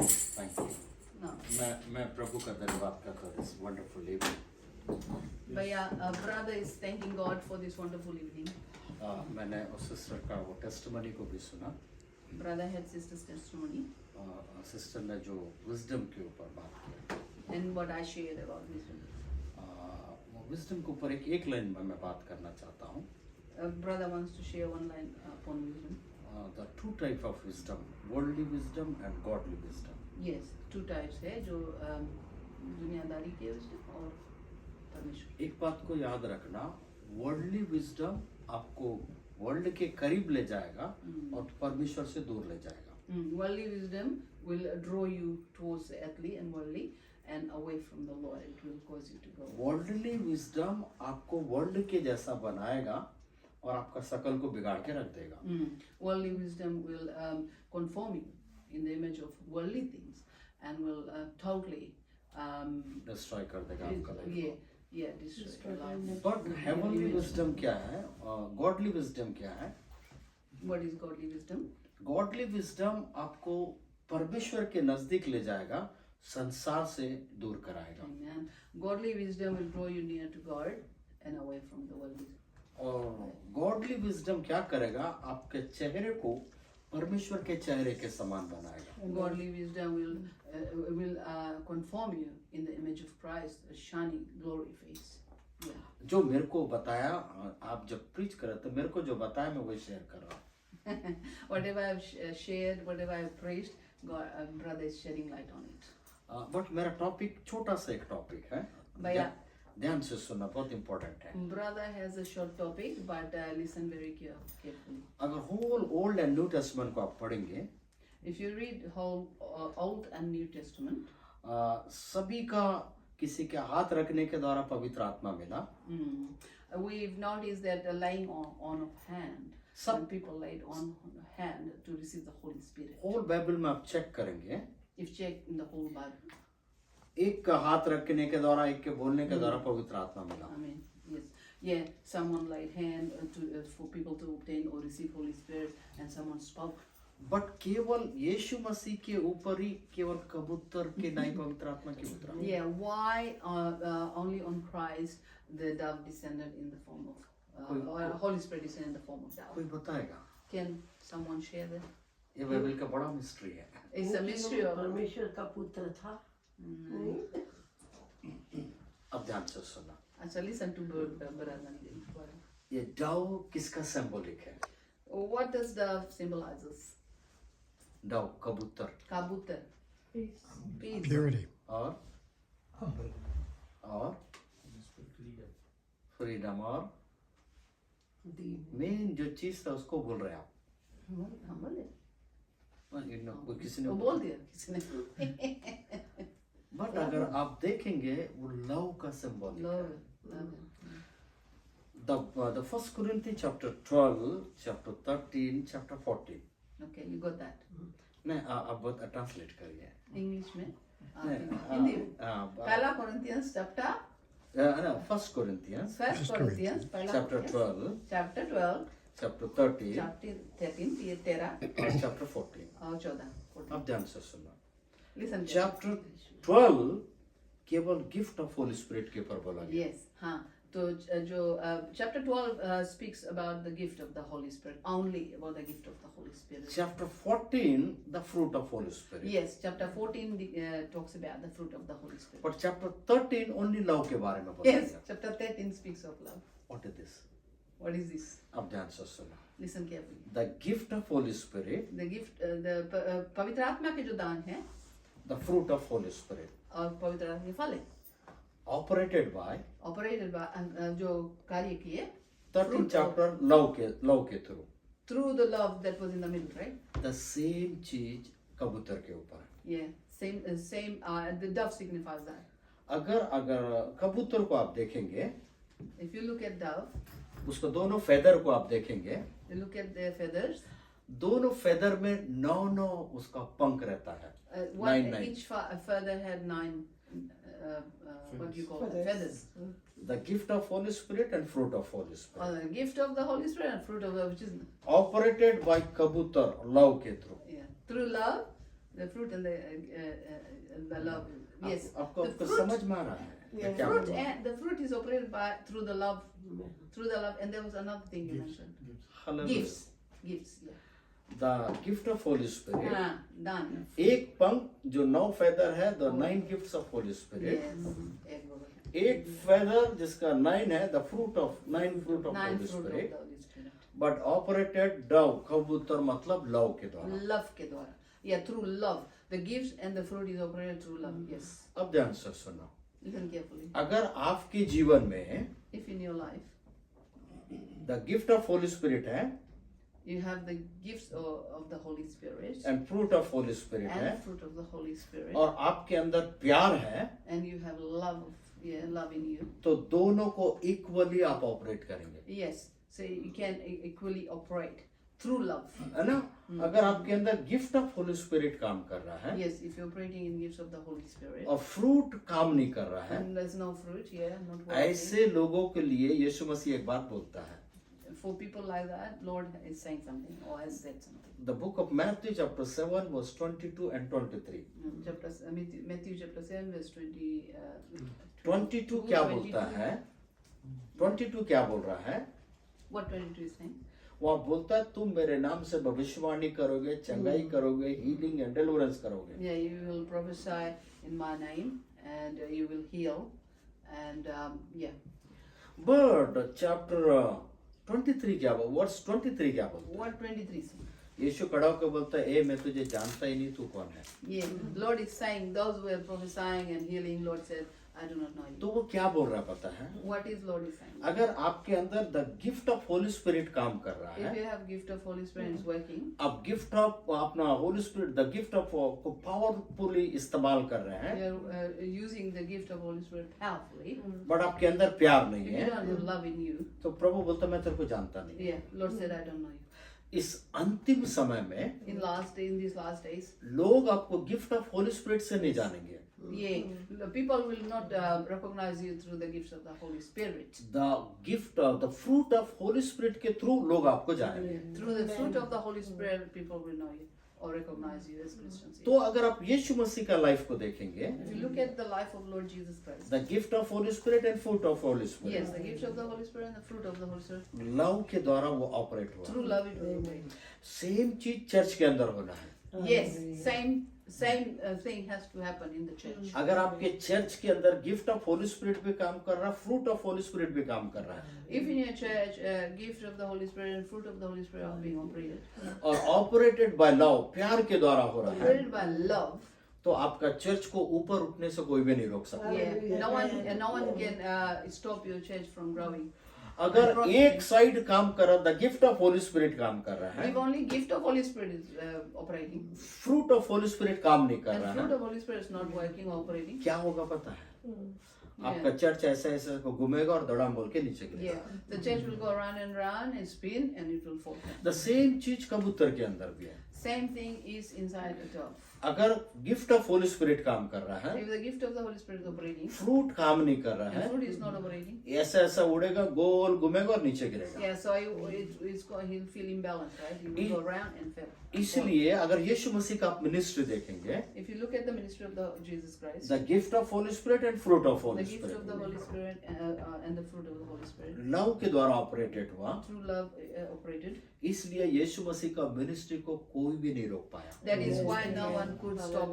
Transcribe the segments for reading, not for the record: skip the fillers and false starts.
Thank you. No. मैं प्रभु का धन्यवाद करता हूँ this wonderful evening. But yeah, brother is thanking God for this wonderful evening. मैंने उस सिस्टर का वो टेस्टिमनी को भी सुना. Brother had sister's testimony. Sister ने जो विजडम के ऊपर बात की. And what I shared about wisdom. वो विजडम के ऊपर एक लाइन में मैं बात करना चाहता हूँ. Brother wants to share one line upon wisdom. The two type of wisdom, worldly wisdom and godly wisdom. Yes, two types है जो दुनियादारी के wisdom और परमेश्वर. एक बात को याद रखना, वर्ल्डली विजडम आपको वर्ल्ड के करीब ले जाएगा और परमेश्वर से दूर ले जाएगा. Worldly wisdom will draw you towards the earthly and worldly and away from the Lord. It will cause you to go. Worldly wisdom आपको वर्ल्ड के जैसा बनाएगा और आपका शकल को बिगाड़ के रख देगा. Worldly wisdom will conform you in the image of worldly things and will totally destroy कर देगा आपका life. destroy your life. But heavenly wisdom क्या है, गॉडली विजडम क्या है? What is godly wisdom? Godly wisdom आपको परमेश्वर के नजदीक ले जाएगा, संसार से दूर कराएगा. Amen. Godly wisdom will draw you near to God and away from the worldly. और गॉडली विजडम क्या करेगा, आपके चेहरे को परमेश्वर के चेहरे के समान बनाएगा. Godly wisdom will conform you in the image of Christ, a shining glory face. Yeah. जो मेरे को बताया, आप जब प्रीच करे तो मेरे को जो बताया मैं वही शेयर कर रहा हूँ. Whatever I've shared, whatever I've preached, God, brother is shedding light on it. But मेरा टॉपिक छोटा सा एक टॉपिक है. भैया ध्यान से सुनना, बहुत इम्पोर्टेंट है. Brother has a short topic, but listen very carefully. अगर whole old and new testament को आप पढ़ेंगे, If you read whole Old and New Testament, सभी का किसी के हाथ रखने के द्वारा पवित्र आत्मा मिला. we've noticed that the laying on of hand, some people laid on hand to receive the Holy Spirit. Whole Bible में आप चेक करेंगे, If checked in the whole Bible, एक का हाथ रखने के द्वारा, एक के बोलने के द्वारा पवित्र आत्मा मिला. I mean, yes, yeah, someone laid hand for people to obtain or receive Holy Spirit, and someone spoke. But केवल यीशु मसीह के ऊपर ही केवल कबूतर के नहीं पवित्र आत्मा की उतरा. Yeah, why only on Christ the dove descended in the form of or Holy Spirit descended in the form of dove? कोई बताएगा? Can someone share that? ये बाइबल का बड़ा मिस्ट्री है. It's a mystery of. परमेश्वर का पुत्र था. अब ध्यान से सुनना. अच्छा, listen to brother. ये डव किसका सिंबॉलिक है? What does dove symbolizes? Dove कबूतर. Kabutar. Peace. Purity. और फ्रीडम और मेन जो चीज था उसको बोल रहे हैं आप. हम बोले. किसी ने वो बोल दिया किसी ने. बट अगर आप देखेंगे वो लव का सिंबल है. The First Corinthians chapter 12, chapter 13, chapter 14. Okay, you got that. नहीं, आप बहुत ट्रांसलेट करिए. English में. नहीं, हिंदी. पहला Corinthians chapter. First Corinthians. First Corinthians. Chapter 12. Chapter 12. Chapter 13. Chapter 13. 13. और chapter 14. और 14. अब ध्यान से सुनना. Listen. Chapter 12 केवल गिफ्ट ऑफ होली स्पिरिट के ऊपर बोला गया. Yes. हाँ. तो जो chapter 12 speaks about the gift of the Holy Spirit, only about the gift of the Holy Spirit. Chapter 14 the fruit of Holy Spirit. Yes, chapter 14 talks about the fruit of the Holy Spirit. But chapter 13 only love के बारे में बोला Yes, गया. chapter 13 speaks of love. What is this? What is this? अब ध्यान से सुनना. Listen carefully. The gift of Holy Spirit, The gift, पवित्र आत्मा के जो दान है the fruit of Holy Spirit, और पवित्र आत्मा के फल है, operated by operated by जो कार्य किए 13 chapter love के through. through the love that was in the middle, right? The same चीज कबूतर के ऊपर है. Yeah, same. The dove signifies that. अगर कबूतर को आप देखेंगे, If you look at dove, उसको दोनों फेदर को आप देखेंगे, you look at their feathers. दोनों फेदर में 9 उसका पंख रहता है. Each feather had 9. What do you call it? Feathers. The gift of Holy Spirit and fruit of Holy Spirit. The gift of the Holy Spirit and fruit of the which is Operated by कबूतर love के through. yeah, through love The fruit and the love. Yes. आपको The आपको fruit- समझ में आ रहा है Yeah. क्या Fruit बोल रहा हूँ? and the fruit is operated by through the love, and there was another thing you mentioned. Hallelujah. Gifts. Yeah. The gift of Holy Spirit. Done. एक पंख जो 9 feather है, the 9 gifts of Holy Spirit. Yes. Egg bowl. एक feather जिसका 9 है, the fruit of 9 fruit of Nine Holy fruit of Spirit. the Holy Spirit. But operated dove, कबूतर मतलब love के द्वारा. Love के द्वारा. Yeah, through love. The gifts and the fruit is operated through love. Yes. अब ध्यान से सुनो. Listen carefully. अगर आपके जीवन में If in your life the gift of Holy Spirit है you have the gifts of the Holy Spirit and fruit of Holy Spirit है and fruit of the Holy Spirit, और आपके अंदर प्यार है, and you have love, love in you. तो दोनों को इक्वली आप ऑपरेट करेंगे, Yes. So you can equally operate through love. है ना? अगर आपके अंदर गिफ्ट ऑफ होली स्पिरिट काम कर रहा है Yes, if you're operating in gifts of the Holy Spirit और फ्रूट काम नहीं कर रहा है, and there's no fruit, not working. ऐसे लोगों के लिए यीशु मसीह एक बात बोलता है. For people like that, Lord is saying something or has said something. The book of Matthew chapter 7 verse 22 and 23. Matthew chapter 7 verse 20. 22 क्या बोलता है? 22 क्या बोल रहा है? What 22 is saying? वहाँ बोलता है तुम मेरे नाम से भविष्यवाणी करोगे, चंगाई करोगे, हीलिंग एंड डिलीवरेंस करोगे. Yeah, you will prophesy in my name and you will heal and yeah. But chapter 23 क्या बोल? Verse 23 क्या बोलता है? What 23 saying? यीशु खड़ा होकर बोलता है, ए मैं तुझे जानता ही नहीं, तू कौन है? Yeah, Lord is saying those who are prophesying and healing, Lord said, I do not know you. तो वो क्या बोल रहा है पता है? What is Lord is saying? अगर आपके अंदर the gift of Holi spirit काम कर रहा If है, you have gift of Holy Spirit is working, आप गिफ्ट ऑफ अपना Holi spirit the gift of को पावरफुली इस्तेमाल कर रहे हैं, you are using the gift of Holy Spirit powerfully. But आपके अंदर प्यार नहीं If you है, don't have love in you, तो प्रभु बोलता मैं तेरे को जानता नहीं. yeah, Lord said, I don't know you. इस अंतिम समय में In these last days, लोग आपको गिफ्ट ऑफ होली स्पिरिट से नहीं जानेंगे. yeah, the people will not recognize you through the gifts of the Holy Spirit. The gift of the fruit of Holi spirit के थ्रू लोग आपको जानेंगे. Through the fruit of the Holy Spirit, people will know you or recognize you as Christians. तो अगर आप यीशु मसीह का life को देखेंगे, If you look at the life of Lord Jesus Christ, the gift of Holi spirit and fruit of Holi yes, spirit, the gift of the Holy Spirit and the fruit of the Holy Spirit, love के द्वारा वो operate हुआ. through love it will operate. Same चीज church के अंदर होना है. Yes, same thing has to happen in the church. अगर आपके चर्च के अंदर गिफ्ट ऑफ होली स्पिरिट भी काम कर रहा है, फ्रूट ऑफ होली स्पिरिट भी काम कर रहा है, If in your church, gift of the Holy Spirit and fruit of the Holy Spirit are being operated, और ऑपरेटेड बाय लव, प्यार के द्वारा हो रहा है, operated by love, तो आपका चर्च को ऊपर उठने से कोई भी नहीं रोक सकता. yeah, no one can stop your church from growing. अगर एक साइड काम कर रहा, the gift of Holi spirit काम कर रहा है, If only gift of Holy Spirit is operating fruit of Holi spirit काम नहीं कर and रहा fruit है, of Holy Spirit is not working or operating, क्या होगा पता है? आपका चर्च ऐसा ऐसा को घूमेगा और दड़ाम बोल के नीचे गिरेगा. yeah, the church will go round and spin and it will fall. The same चीज कबूतर के अंदर भी है. Same thing is inside the dove. अगर गिफ्ट ऑफ होली स्पिरिट काम कर रहा है, If the gift of the Holy Spirit is operating fruit काम नहीं कर रहा and है, fruit is not operating, ऐसा ऐसा उड़ेगा, गोल घूमेगा और नीचे गिरेगा. yeah, so he'll feel imbalanced, right? He will go round and fall. इसलिए अगर यीशु मसीह का आप मिनिस्ट्री देखेंगे, If you look at the ministry of the Jesus Christ, the gift of Holi spirit and fruit of the Holi gift of spirit the Holy Spirit and the fruit of the Holy Spirit, love के द्वारा operated हुआ. through love operated. इसलिए यीशु मसीह का ministry को कोई भी नहीं रोक पाया. That is why no one could stop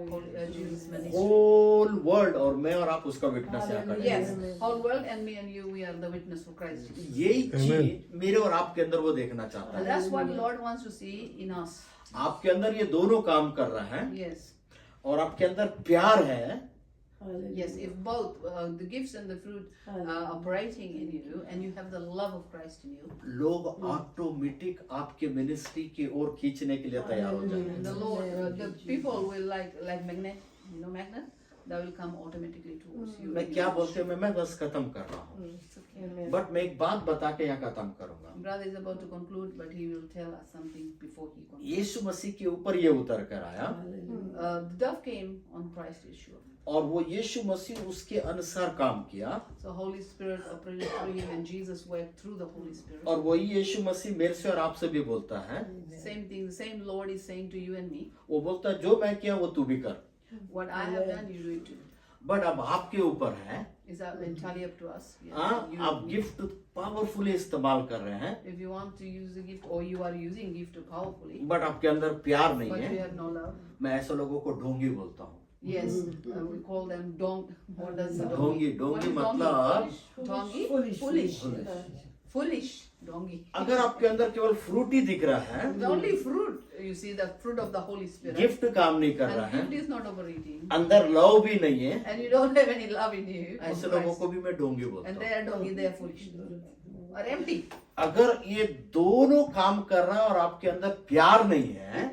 Jesus' ministry. Whole world और मैं और आप उसका विटनेस यहाँ कर Yes, whole world and me and you, we are the witness for Christ Jesus. यही चीज मेरे और आपके अंदर वो देखना चाहता And है. that's what Lord wants to see in us. आपके अंदर ये दोनों काम कर रहा है Yes, और आपके अंदर प्यार है, yes. If both the gifts and the fruit are operating in you, and you have the love of Christ in you, लोग ऑटोमेटिक आपके मिनिस्ट्री की ओर खींचने के लिए तैयार हो जाएंगे. the Lord, the people will like magnet, magnet. that will come automatically towards you. मैं क्या बोलते हैं मैं बस खत्म कर रहा हूँ, It's okay. बट मैं एक बात बता के यहाँ खत्म करूंगा। Brother is about to conclude, but he will tell us something before he concludes. यीशु मसीह के ऊपर ये उतर कर आया The dove came on Christ Yeshua. और वो यीशु मसीह उसके अनुसार काम किया, So Holy Spirit operated through him, and Jesus worked through the Holy Spirit. और वही यीशु मसीह मेरे से और आपसे भी बोलता है। Same thing, the same Lord is saying to you and me, वो बोलता है जो मैं किया वो तू भी कर, what I have done, you do it too. But अब आपके ऊपर है। It's entirely up to us. Yes. हाँ, You- आप गिफ्ट पावरफुली इस्तेमाल कर रहे हैं, If you want to use the gift, or you are using gift powerfully, but आपके अंदर प्यार नहीं but you है। have no love. मैं ऐसे लोगों को ढोंगी बोलता हूँ। Yes, we call them dong. What does the ढोंगी What is मतलब donkey? Foolish. Foolish. Foolish. Foolish. Donkey. अगर आपके अंदर केवल फ्रूट ही दिख रहा है, The only fruit, you see the fruit of the Holy Spirit. Gift काम नहीं कर रहा And है, gift is not operating. अंदर लव भी नहीं है, And you don't have any love in you. ऐसे लोगों को भी मैं ढोंगी बोलता And हूँ। they are donkey, they are foolish. Or empty. अगर ये दोनों काम कर रहा है और आपके अंदर प्यार नहीं है,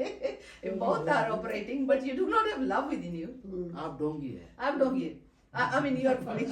If both are operating, but you do not have love within you. आप ढोंगी है। I'm donkey. I mean, you are foolish.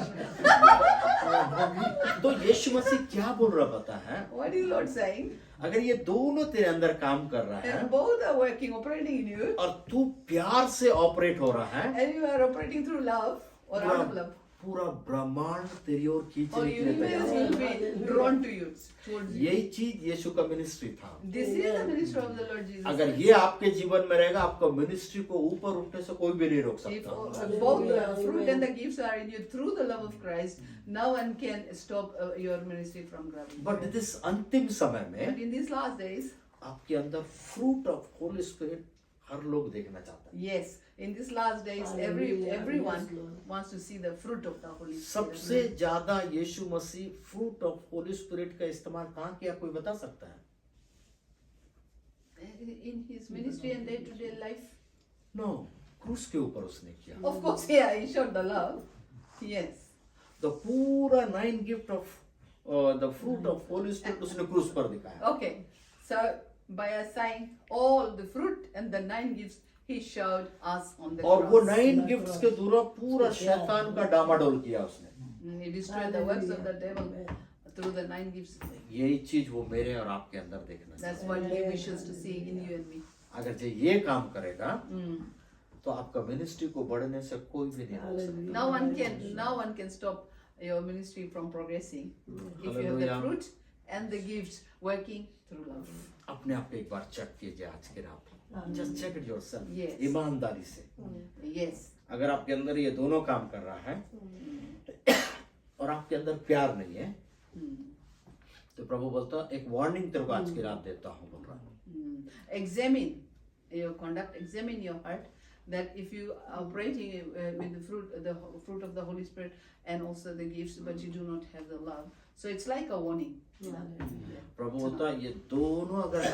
तो यीशु मसीह क्या बोल रहा पता है? What is Lord saying? अगर ये दोनों तेरे अंदर काम कर रहा है And both are working, operating in you, और तू प्यार से ऑपरेट हो रहा है, and you are operating through love or out of love. पूरा ब्रह्मांड तेरी ओर Or खींचने के लिए universe तैयार will है। be drawn to you, towards you. यही चीज यीशु का मिनिस्ट्री था। This is the ministry of the Lord Jesus. अगर ये आपके जीवन में रहेगा, आपका मिनिस्ट्री को ऊपर उठने से कोई भी नहीं रोक If सकता। both the fruit and the gifts are in you through the love of Christ, no one can stop your ministry from grabbing. But इस अंतिम समय But में in these last days, आपके अंदर फ्रूट ऑफ होली स्पिरिट हर लोग देखना चाहता है। yes, in these last days, everyone wants to see the fruit of the Holy सबसे Spirit. ज्यादा यीशु मसीह फ्रूट ऑफ होली स्पिरिट का इस्तेमाल कहाँ किया, कोई बता सकता है? In his ministry and day-to-day life, no, क्रूस के ऊपर उसने किया। of course, yeah, he showed the love. Yes. The पूरा 9 gift of the fruit of Holi spirit उसने क्रूस पर दिखाया। Okay, so by assigning all the fruit and the 9 gifts, he showed us on the और वो cross. 9 गिफ्ट्स के द्वारा पूरा शैतान का डामाडोल किया उसने। He destroyed the works of the devil through the 9 gifts. यही चीज वो मेरे और आपके अंदर देखना That's चाहिए। what he wishes to see in you and me. अगर जो ये काम करेगा Mm. तो आपका मिनिस्ट्री को बढ़ने से कोई भी नहीं रोक सकता। No one can stop your ministry from progressing if you have the Hallelujah. fruit and the gifts working through love. अपने आप पे एक बार चेक कीजिए आज के रात। Just check it yourself, Yes. ईमानदारी से। Yes. अगर आपके अंदर ये दोनों काम कर रहा है और आपके अंदर प्यार नहीं है, Mm. तो प्रभु बोलता है एक वार्निंग तेरे को आज की रात देता हूँ, बोल रहा है। Examine your conduct, examine your heart, that if you are operating with the fruit of the Holy Spirit and also the gifts, but you do not have the love. So it's like a warning. प्रभु बोलता है ये दोनों अगर